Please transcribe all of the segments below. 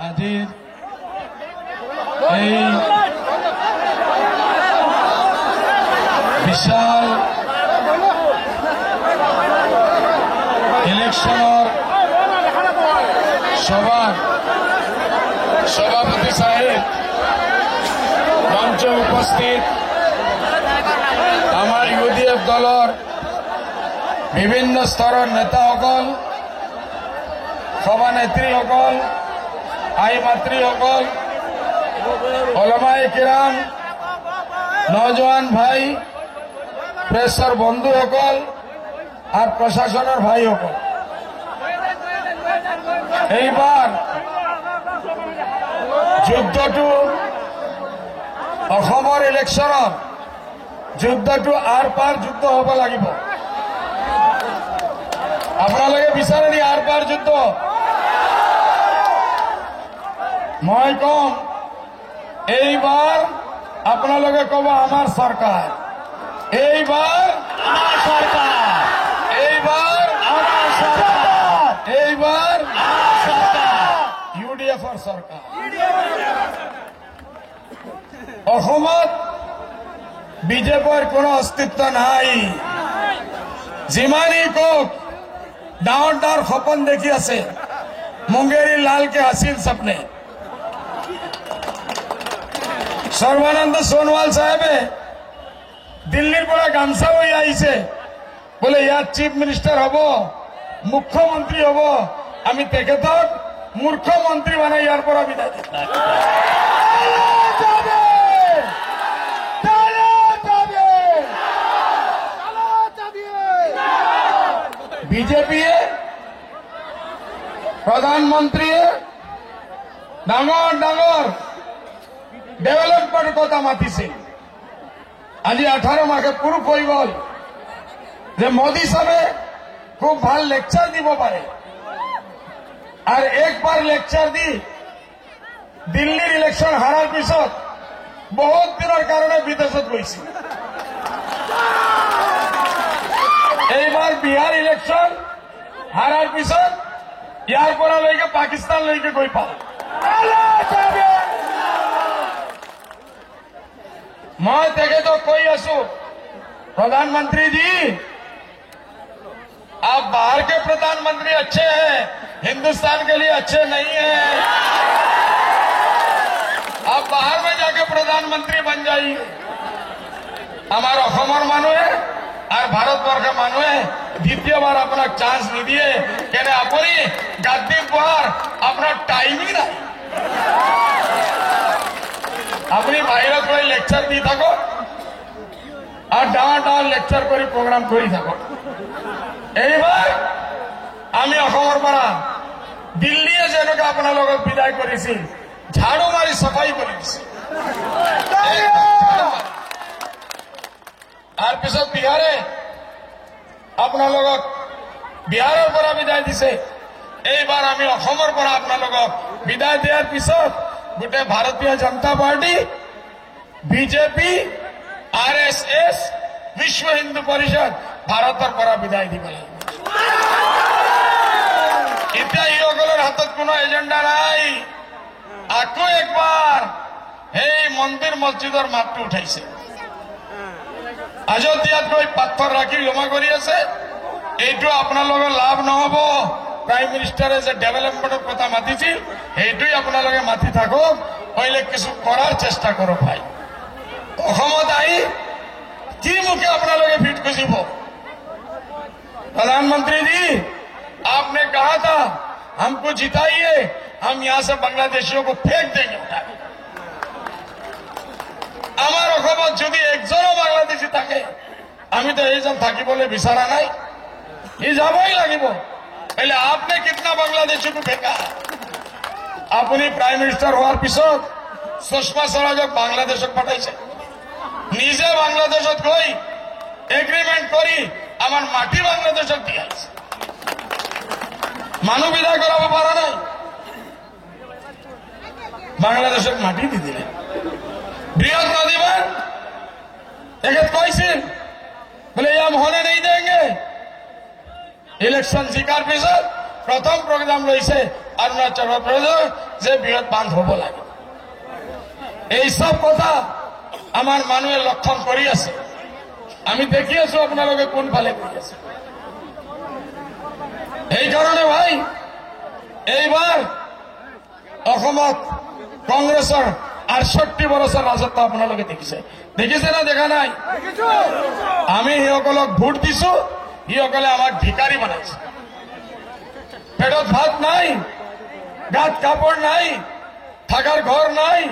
আজিৰ এই বিশাল ইলেকশনৰ সভাপতি সাহেব মঞ্চে উপস্থিত আমাৰ ইউডিএফ দলৰ বিভিন্ন স্তৰৰ নেতাসকল, সভানেত্ৰীসকল, আই মাতৃসকল, ওলামায়ে কিৰাম, নজওয়ান ভাই, প্ৰেছৰ বন্ধুসকল আৰু প্ৰশাসনৰ ভাইসকল, এইবাৰ যুদ্ধটো অসমৰ ইলেকশ্যনত যুদ্ধটো আৰ পাৰ যুদ্ধ হ'ব লাগিব। আপোনালোকে বিচাৰে নি আৰ পাৰ যুদ্ধ? মই কম এইবাৰ আপোনালোকে ক'ব আমাৰ চৰকাৰ, এইবাৰ আমাৰ চৰকাৰ, এইবাৰ আমাৰ চৰকাৰ, এইবাৰ আমাৰ চৰকাৰ, ইউডিএফৰ চৰকাৰ। অসমত বিজেপিৰ কোনো অস্তিত্ব নাই। যিমানেই কওক ডাঙৰ ডাঙৰ সপোন দেখি আছে, মুংগেৰী লালকে হাসিল সপনে। সৰ্বানন্দ সোনোৱাল সাহেবে দিল্লীৰ পৰা গামছা লৈ আহিছে, বোলে ইয়াত চিফ মিনিষ্টাৰ হ'ব, মুখ্যমন্ত্ৰী হ'ব, আমি তেখেতক মূৰ্খমন্ত্ৰী বনাই ইয়াৰ পৰা বিদায় দিম। বিজেপিয়ে প্ৰধানমন্ত্ৰীয়ে ডাঙৰ ডাঙৰ ডেভেলপমেন্টৰ কথা মাতিছিল। আজি 18 মাহে প্ৰুফ হৈ গল যে মোদী সাহেবে খুব ভাল লেকচাৰ দিব পাৰে, আৰু একবাৰ লেকচাৰ দি দিল্লীৰ ইলেকশ্যন হাৰাৰ পিছত বহুত দিনৰ কাৰণে বিদেশত গৈছিল। এইবাৰ বিহাৰ ইলেকশ্যন হাৰাৰ পিছত ইয়াৰ পৰা লৈকে পাকিস্তানলৈকে গৈ পাল। मैं देखे तो कोई असू प्रधानमंत्री जी, आप बाहर के प्रधानमंत्री अच्छे हैं, हिंदुस्तान के लिए अच्छे नहीं हैं। आप बाहर में जाके प्रधानमंत्री बन जाइए। हमारा অসমৰ মানুহে আর ভারতবর্ষের মানুহে দ্বিতীয়বার আপনার চান্স নিদিয়ে কেন আপনি গাদ্দির পর আপনার টাইমই নাই। আপনি বাহিৰত গৈ লেকচাৰ দি থাকক আৰু ডাঙৰ ডাঙৰ লেকচাৰ কৰি প্ৰগ্ৰাম কৰি থাকক। এইবাৰ আমি অসমৰ পৰা দিল্লীয়ে যেনেকৈ আপোনালোকক বিদায় কৰিছিল, ঝাড়ু মাৰি চাফাই কৰি দিছিল। তাৰ পিছত বিহাৰে আপোনালোকক বিহাৰৰ পৰা বিদায় দিছে। এইবাৰ আমি অসমৰ পৰা আপোনালোকক বিদায় দিয়াৰ পিছত গোটে ভাৰতীয় জনতা পাৰ্টি, বিজেপি, আৰএছএছ, বিশ্ব হিন্দু পৰিষদ ভাৰতৰ পৰা বিদায় দিব লাগিব। এতিয়া ইসকলৰ হাতত কোনো এজেণ্ডা নাই। আকৌ একবাৰ সেই মন্দিৰ মছজিদৰ মাতটো উঠাইছে। অযোধ্যাত গৈ পাথৰ ৰাখি জমা কৰি আছে। এইটো আপোনালোকৰ লাভ নহব। প্ৰাইম মিনিষ্টাৰে যে ডেভেলপমেণ্টৰ কথা মাতিছিল, সেইটোই আপোনালোকে মাতি থাকক, পहिले কিছু কৰাৰ চেষ্টা কৰক। ভাই অসমত আহি কি মুখে আপোনালোকে ভিট খুজিব? प्रधानमंत्री जी, आपने कहा था हमको जिताइए, हम यहां से बांग्लादेशियों को फेंक देंगे उठा। আমার অসমত যদি একজনও বাংলাদেশী থাকে, আমি তো এইজন থাকিবলৈ বিচৰা নাই, ই যাবই লাগিব। पहले आपने कितना बांग्लादेशी को फेंका? अपनी प्राइम मिनिस्टर होवार पिছত सुषमा स्वराजक बांग्लादेशक पठाइছে। নিজে বাংলাদেশত গৈ এগ্রিমেন্ট কৰি আমাৰ মাটি বাংলাদেশক দিয়াইছে। মানুহ বিদায় কৰাব পৰা নাই, বাংলাদেশক মাটি দি দিলে। বৃহৎ নদীবান তেখেত কৈছিল, बोले हम होने नहीं देंगे। ইলেকশন জিকাৰ পিছত প্ৰথম প্ৰগ্ৰাম লৈছে অৰুণাচল প্ৰদেশৰ যে বৃহৎ বান্ধ হব লাগে। এইসব কথা আমাৰ মানুহে লক্ষণ কৰি আছে, আমি দেখি আছো আপোনালোকে কোনফালে গৈ আছে। এইকাৰণে ভাই এইবাৰ অসমত কংগ্ৰেছৰ ৬৮ বছৰ ৰাজত্ব আপোনালোকে দেখিছে না দেখা নাই? আমি সিসকলক ভোট দিছো, সিসকলে আমাক ভিকাৰী বনাইছে। পেটত ভাত নাই, গাত কাপড় নাই, থাকাৰ ঘৰ নাই।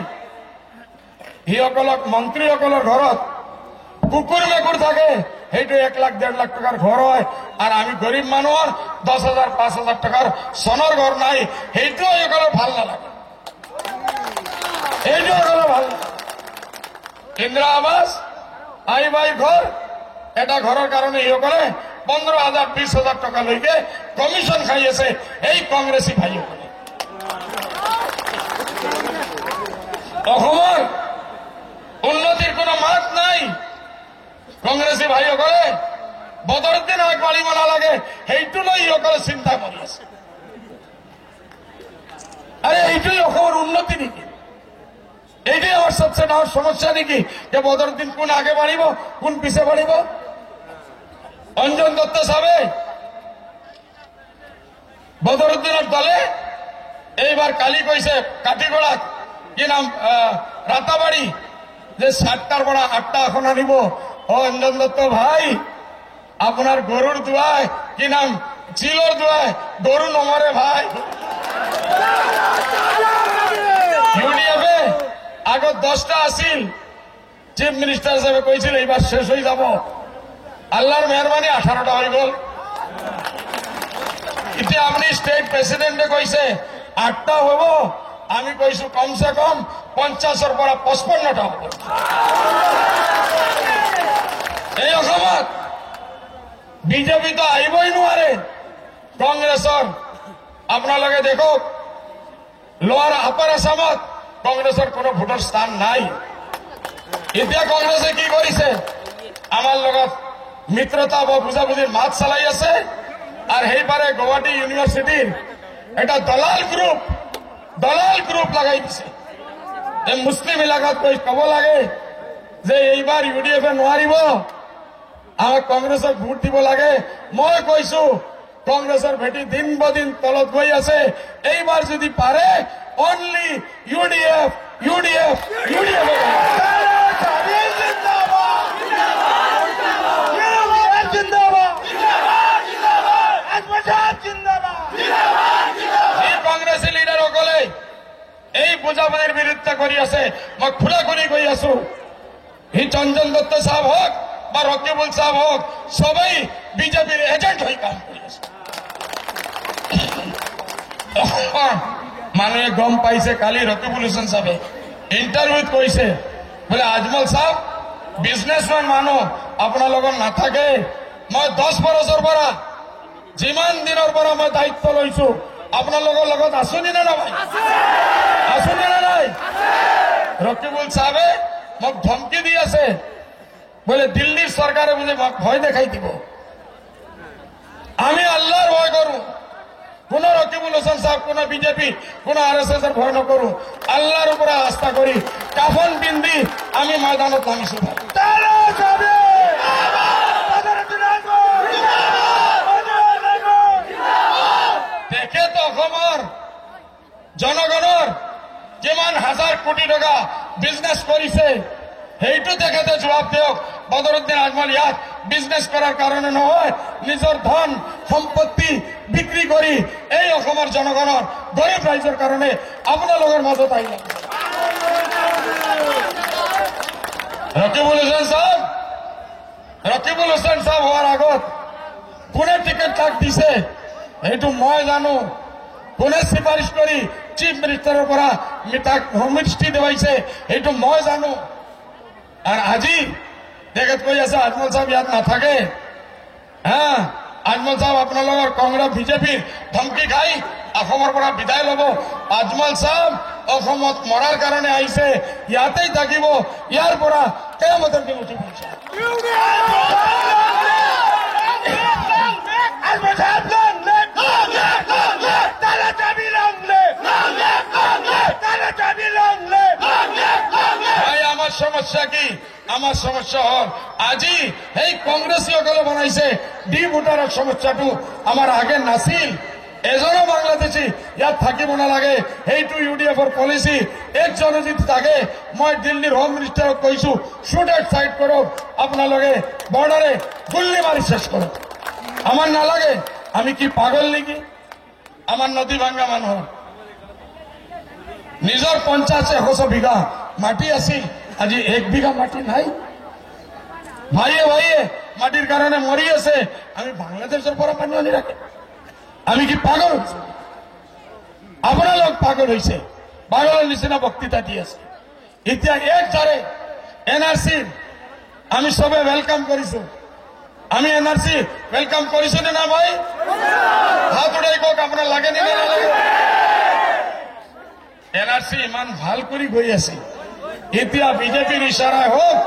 সিসকলক মন্ত্ৰীসকলৰ ঘৰত কুকুৰ মেকুৰ থাকে, সেইটো ১ লাখ ১.৫ লাখ টকাৰ ঘৰ হয়, আৰু আমি গৰীব মানুহৰ ১০,০০০ ৫,০০০ টকাৰ চনৰ ঘৰ নাই। সেইটোও সিসকলৰ ভাল নালাগে, এইটো সিসকলৰ ভাল নালাগে। ইন্দিৰা আৱাস আই ঘৰ, এটা ঘৰৰ কাৰণে সিসকলে ১৫,০০০ ২০,০০০ টকালৈকে কমিশন খাই আছে এই কংগ্ৰেছী ভাইসকলে। অসমৰ উন্নতিৰ কোনো মাত নাই। কংগ্ৰেছী ভাইসকলে বদৰুদ্দিন আগবাঢ়িব নালাগে, সেইটো লৈ সিসকলে চিন্তা কৰি আছে। আৰে এইটোৱেই অসমৰ উন্নতি নেকি? এইটোৱেই আমাৰ সবচে ডাঙৰ সমস্যা নেকি যে বদৰুদ্দিন কোন আগে বাঢ়িব, কোন পিছে বাঢ়িব? অঞ্জন দত্ত সাহেবে বদৰুদ্দিনৰ দলে এইবাৰ কালি কৈছে কাটিগড়াত কি নাম ৰাতাবাড়ী যে ৭টাৰ পৰা ৮টা আসন আনিব। অঞ্জন দত্ত ভাই, আপনার গরুর দোয়ায় কি নাম চিলর দোয়ায় গরু নমরে ভাই। ইউডিএফে আগত 10টা আছিল, চিফ মিনিস্টার হিসেবে কইছিল এইবার শেষ হয়ে যাব। আল্লাহর মেহরবানি 18টা হয়ে গেল। এতিয়া আপনি স্টেট প্রেসিডেন্টে কইছে 8টা হব, আমি কইছো কমসে কম 50-ৰ পৰা 55টা হব। এই অসমত বিজেপি তো আহিবই নোৱাৰে। কংগ্ৰেছৰ আপোনালোকে দেখক লোৱাৰ আপাৰ আসামত কংগ্ৰেছৰ কোনো ভোটৰ স্থান নাই। এতিয়া কংগ্ৰেছে কি কৰিছে, আমাৰ লগত মিত্ৰতা বা বুজাবুজিৰ মাত চলাই আছে, আৰু সেইবাৰে গুৱাহাটী ইউনিভাৰ্চিটিৰ এটা দলাল গ্ৰুপ লগাই দিছে। মুছলিম এলেকাত কৈ কব লাগে যে এইবাৰ ইউডিএফে নোৱাৰিব, আমাক কংগ্ৰেছক ভোট দিব লাগে। মই কৈছো কংগ্ৰেছৰ ভেটি দিন বদিন তলত গৈ আছে। এইবাৰ যদি পাৰে অনলি ইউডিএফ ইউডিএফ ইউডিএফ। কংগ্ৰেছী লিডাৰসকলে এই বুজাবুজিৰ বিৰুদ্ধে কৰি আছে। মই খুলাখুলি কৈ আছো, সি অঞ্জন দত্ত সাহেব হওক বা রকিবুল সাহেব হোক, সবাই বিজেপির এজেন্ট হয়ে কাম করে আছে। মানুহে গম পাইছে, কালি রকিবুল হুসেন সাহেবে ইন্টারভিউত কৈছে বলে আজমল সাহেব বিজনেসম্যান মানুহ আপোনাৰ লগত নাথাকে। মই 10 বছৰৰ পৰা যিমান দিনৰ পৰা মই দায়িত্ব লৈছো আপোনালোকৰ লগত আছো নে নাই? আছো নে নাই? রকিবুল সাহেবে মোক ধমকি দি আছে বলে দিল্লির সরকারে বুঝে ভয় দেখাই দিব। আমি আল্লাহর ভয় করু, কোন রকিবুল হোসেন সাহেব, কোন বিজেপি, কোন আরএসএস এর ভয় নকরু, আল্লাহর উপরে আস্থা করি। কাফন পিন্ধি আমি ময়দানত নামিছো। দেখে তো অসমৰ জনগণৰ কিমান হাজাৰ কোটি টকা বিজনেস কৰিছে, সেইটো তেখেতে জবাব দিয়ক। বদৰুদ্দিন আজমল ইয়াত বিজনেস কৰাৰ কাৰণে নহয়, নিজৰ ধন সম্পত্তি বিক্ৰী কৰি এই অসমৰ জনগণৰ গৰীব ৰাইজৰ কাৰণে আপোনালোকৰ মাজত আহিলে। রকিবুল হোসেন সাহেব হওয়ার আগত কোনে টিকেট তাক দিছে এইটো মই জানো, কোনে সিফারিশ কৰি চিফ মিনিস্টাৰৰ পৰা তাক হোমমিনিষ্ট্ৰী দেৱাইছে এইটো মই জানো। আর আজি তেখেত কৈ আছে আজমল সাহেব ইয়াত নাথাকে। হ্যাঁ, আজমল সাহেব আপোনালোকৰ কংগ্ৰেছ বিজেপিৰ ধমকি খাই অসমৰ পৰা বিদায় লব। আজমল সাহেব অসমত মৰাৰ কাৰণে আহিছে, ইয়াতেই থাকিব, ইয়াৰ পৰা কিয়ামতৰ দিন উঠিব। ভাই আমাৰ সমস্যা কি? আমাৰ সমস্যা হল আজি এই কংগ্ৰেসীসকলে বনাইছে ডি ভোটাৰৰ সমস্যাটো আমাৰ আগে নাছিল। এজনো বাংলাদেশী ইয়াত থাকিব নালাগে, সেইটো ইউডিএফৰ পলিচি। একজনে যদি থাকে, মই দিল্লীৰ হোম মিনিষ্টাৰক কৈছো শুট এট সাইড কৰক, আপোনালোকে বৰ্ডাৰে গুল্লি মাৰি শেষ কৰক। আমাৰ নালাগে। আমি কি পাগল নেকি? আমাৰ নদী ভাঙ্গা মানুহৰ নিজৰ 50-100 বিঘা মাটি আছিল, আজি 1 বিঘা মাটি নাই। ভাইয়ে ভাইয়ে মাটির কারণে মরি আছে। আমি বাংলাদেশের পর পানি আনি রাখে। আমি কি পাগল? আপনার লোক পাগল হয়েছে, পাগলের নিচিনা বক্তৃতা দিয়ে আছে। এতিয়া এক ধারে এনআরসি আমি সবে ওয়েলকাম করিছো। আমি এনআরসি ওয়েলকাম করিছো না ভাই? হাত উঠাই কক আপনার লাগে নি না লাগে? এনআরসি ইমান ভাল করে গৈ আছে। এতিয়া বিজেপিৰ ইশারায় হোক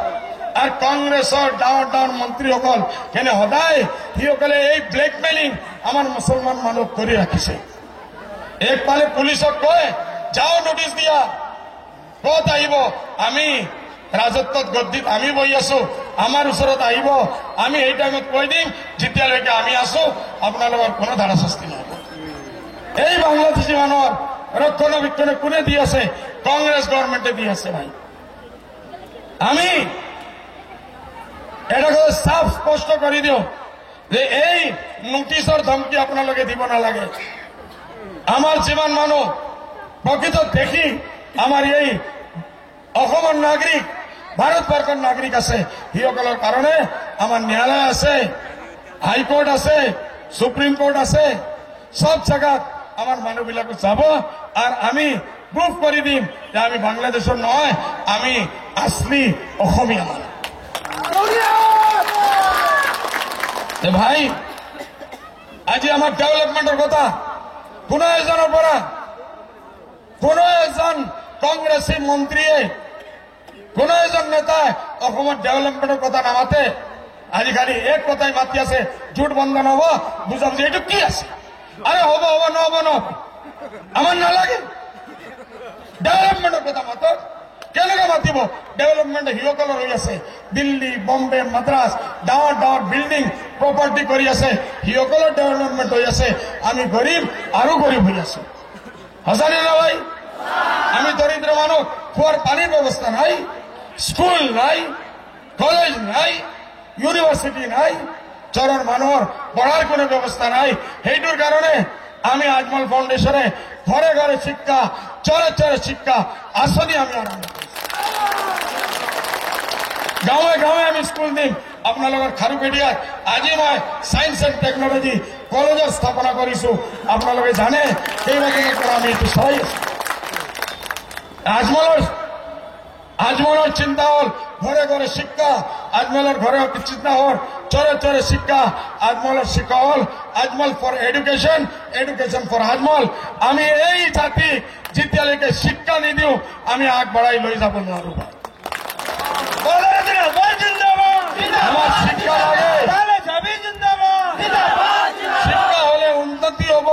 আর কংগ্রেসের ডাঙর ডাঙর মন্ত্রীসকল কেনে সদায় সিসকলে এই ব্লেকমেইলিং আমার মুসলমান মানুষ করে রাখিছে। একফালে পুলিশক কয় যাও নোটিশ দিয়া, কত আহিব? আমি রাজত্বত গদ্দিত আমি বহি আছো, আমার ওচৰত আহিব, আমি এই টাইমত কৈ দিম যেতিয়ালৈকে আমি আছো আপোনালোকৰ কোনো ধাৰাশাস্তি নহব। এই বাংলাদেশী মানুহৰ রক্ষণাবেক্ষণে কোনে দি আছে? কংগ্রেস গভর্নমেন্টে দি আছে। ভাই আমি এটা কথা সাফ স্পষ্ট করে দিও যে এই নোটিশৰ ধমকি আপোনালোকে দিব নালাগে। আমাৰ যিমান মানুষ প্ৰকৃত দেখি আমাৰ এই অসমৰ নাগৰিক, ভাৰতবৰ্ষেৰ নাগৰিক আছে, সিসকলৰ কারণে আমার ন্যায়ালয় আছে, হাইকোর্ট আছে, সুপ্রিম কোর্ট আছে। সব জায়গাত আমার মানুষবিলাক যাব আর আমি প্রুফ করে দিম যে আমি বাংলাদেশের নয়, আমি আসলি অসমীয়া মানুষ। ভাই আজি আমার ডেভেলপমেন্টের কথা কোন এজনের পরা কোন এজন কংগ্রেসী মন্ত্রীয়ে কোন এজন নেতায় অসমৰ ডেভেলপমেন্টের কথা নামাতে। আজি খালি এক কথাই মাতি আছে জোট বন্ধ নহব, বুঝাবুঝি এইটো কি আছে? আরে হব হব নহব নহব, আমার নালাগে। ডেভেলপমেন্টের কথা মাতক। কেনেকে মাতিব? ডেভেলপমেন্ট সিসকলৰ হৈ আছে দিল্লী, বম্বে, মাদ্ৰাছ, ডাঙৰ ডাঙৰ বিল্ডিং প্ৰপাৰ্টি কৰি আছে, সিসকলৰ ডেভেলপমেন্ট হৈ আছে। আমি গৰিব আৰু গরিব হৈ আছো। সঁচানে না ভাই? আমি দরিদ্র মানুষ, খোয়ার পানির ব্যবস্থা নাই, স্কুল নাই, কলেজ নাই, ইউনিভার্সিটি নাই, চরণ মানুহৰ পড়াৰ কোনো ব্যবস্থা নাই। সেইটোৰ কাৰণে আমি আজমল ফাউন্ডেশনে ঘৰে ঘৰে শিক্ষা, চৰে চৰে শিক্ষা আসনি আমি আৰম্ভ কৰছি। গাঁৱে গাঁৱে আমি স্কুল দিম। আপোনালোকৰ খাৰুপেটিয়াত আজি মই সায়েন্স এণ্ড টেকনলজি কলেজৰ স্থাপনা কৰিছো। আপোনালোকে জানে কেইবাদিনৰ পৰা আমি এইটো চাই আছো। আজমলের চিন্তা হল ঘরে ঘরে শিক্ষা, আজমলের ঘরে চিন্তা হল চরে চরে শিক্ষা। আজমলের শিক্ষা হল Ajmal for education, education for Ajmal. আমি এই জাতি যেতিয়ালৈকে শিক্ষা নিদিও আমি আগ বাড়াই লৈ যাব নোৱাৰো। আমার শিক্ষা লাগে, শিক্ষা হলে উন্নতি হব,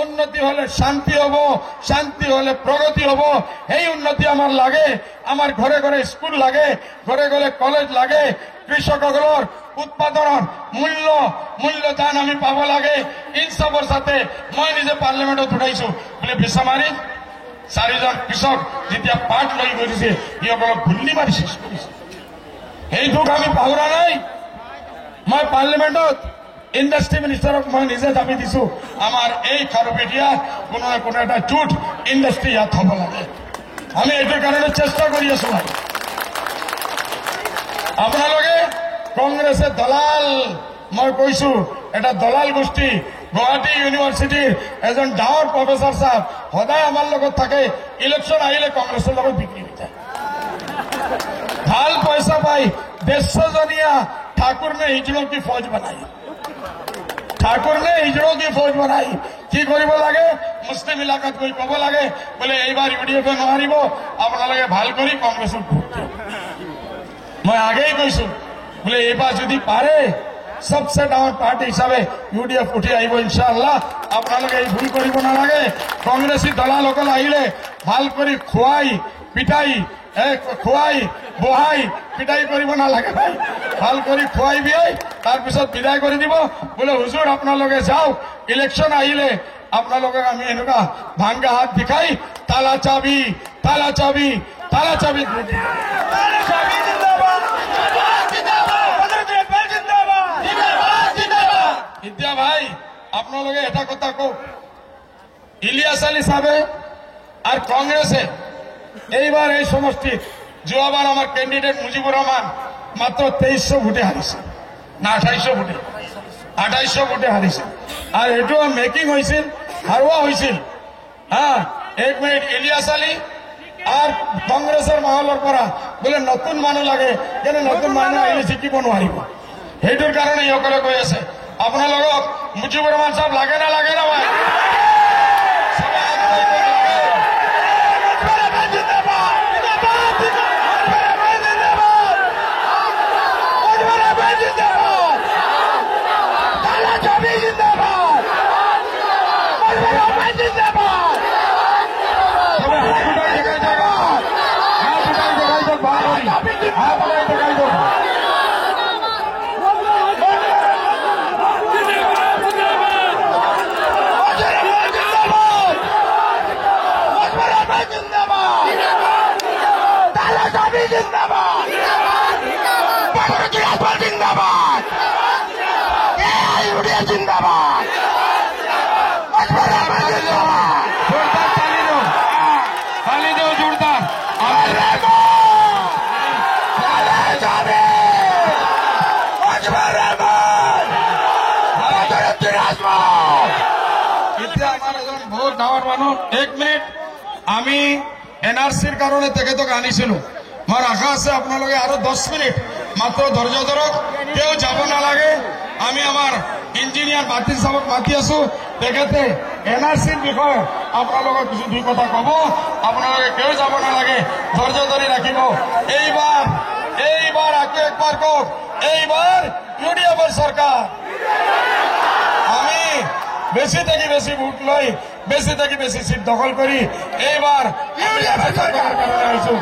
উন্নতি হলে শান্তি হব, শান্তি হলে প্রগতি হব। এই উন্নতি আমার লাগে। আমার ঘরে ঘরে স্কুল লাগে, ঘরে ঘরে কলেজ লাগে। কৃষকসকলৰ উৎপাদনৰ মূল্যদান আমি পাব লাগে। ইনসাফৰ সাথে মই নিজে পাৰ্লামেন্টত উঠাইছো বোলে বিছামাৰী 4জন কৃষক যেতিয়া পাট লৈ গৈছে সিসকলক গুল্লি মাৰি শেষ কৰিছে। সেইটোক আমি পাহৰা নাই। মই পাৰ্লামেন্টত ইন্ডাস্ট্ৰি মিনিস্টাৰক মই নিজে দাবি দিছো আমাৰ এই খাৰুপেটিয়াত কোনো না কোনো এটা জুট ইন্ডাস্ট্ৰি ইয়াত হব লাগে। আমি এইটোৰ কাৰণে চেষ্টা কৰি আছো। ভাই আপোনালোকে কংগ্ৰেসে দলাল, মই কৈছো এটা দলাল গোষ্ঠী। গুৱাহাটী ইউনিভাৰ্সিটিৰ এজন ডাঙৰ প্রফেসর সাহেব সদায় আমার লগত থাকে। ইলেকশন আহিলে কংগ্রেসের লগত বিক্রি হৈ যায়। ভাল পয়সা পাই 150 ठाकुर ने हिजड़ों की फौज बनाई। ठाकुर ने हिजड़ों की फौज बनाई। কি কৰিব লাগে? মুসলিম এলাকাত গৈ কব লাগে বোলে এইবাৰ ইউডিএফে নোৱাৰিব, আপোনালোকে ভাল কৰি কংগ্ৰেছক ভোট দিয়ক। মই আগেই কৈছো বোলে এইবাৰ যদি পাৰে সবসে ডাঙৰ পাৰ্টি হিচাপে UDF উঠি আহিব ইনশাআল্লাহ। আপোনালোকে এই ভুল কৰিব নালাগে। কংগ্ৰেছী দলালসকল আহিলে ভাল কৰি খুৱাই পিটাই খুৱাই বহাই পিটাই কৰিব নালাগে ভাই। ভাল কৰি খুৱাই বিয়াই তাৰপিছত বিদায় কৰি দিব। বোলে হুজুৰ আপোনালোকে যাওক, ইলেকশ্যন আহিলে আপোনালোকক আমি এনেকুৱা ভাঙ্গা হাত দেখাই তালা চাবি তালা চাবি তালা চাবি এতিয়া ভাই আপোনালোকে এটা কথা কওক, ইলিয়াস আলী সাহেবে আর কংগ্রেসে এইবার এই সমষ্টিত যোৱাবাৰ আমার ক্যান্ডিডেট মুজিবুর রহমান মাত্র 2300 ভোটে হারিছে না 2800 ভোটে 2800 ভোটে হারিছে। আর এটো মেকিং হয়েছিল হারোয়া হয়েছিল। হ্যাঁ 1 মিনিট ইলিয়াস আলী আর কংগ্রেসের মহলৰ পৰা বোলে নতুন মানুহ লাগে, কেনে নতুন মানুহ আহিলে জিকিব নোৱাৰিব। সেইটোৰ কাৰণে ইসকলে কৈ আছে আপোনালোকক মুজিবুৰ ৰহমান সাহেব লাগে না ভাই? বহুত ডাঙৰ মানুহ 1 মিনিট আমি NRCৰ কাৰণে তেখেতক আনিছিলো। মোৰ আশা আছে আপোনালোকে আৰু 10 মিনিট মাত্ৰ ধৈৰ্য ধৰক, কেউ যাব নালাগে। আমি আমাৰ ইঞ্জিনিয়াৰ বাতিল সাহেবক মাতি আছো, তেখেতে NRCৰ বিষয়ে আপোনালোকক কিছু দুই কথা কব। আপোনালোকে কেউ যাব নালাগে, ধৈৰ্য ধৰি ৰাখিব। এইবাৰ আকৌ একবাৰ কওক, এইবাৰ UDFৰ চৰকাৰ। আমি বেশি থেকে বেশি ভোট লই, বেশি থেকে বেশি সিট দখল করি এইবার UDF সরকারের কারণে আইছো।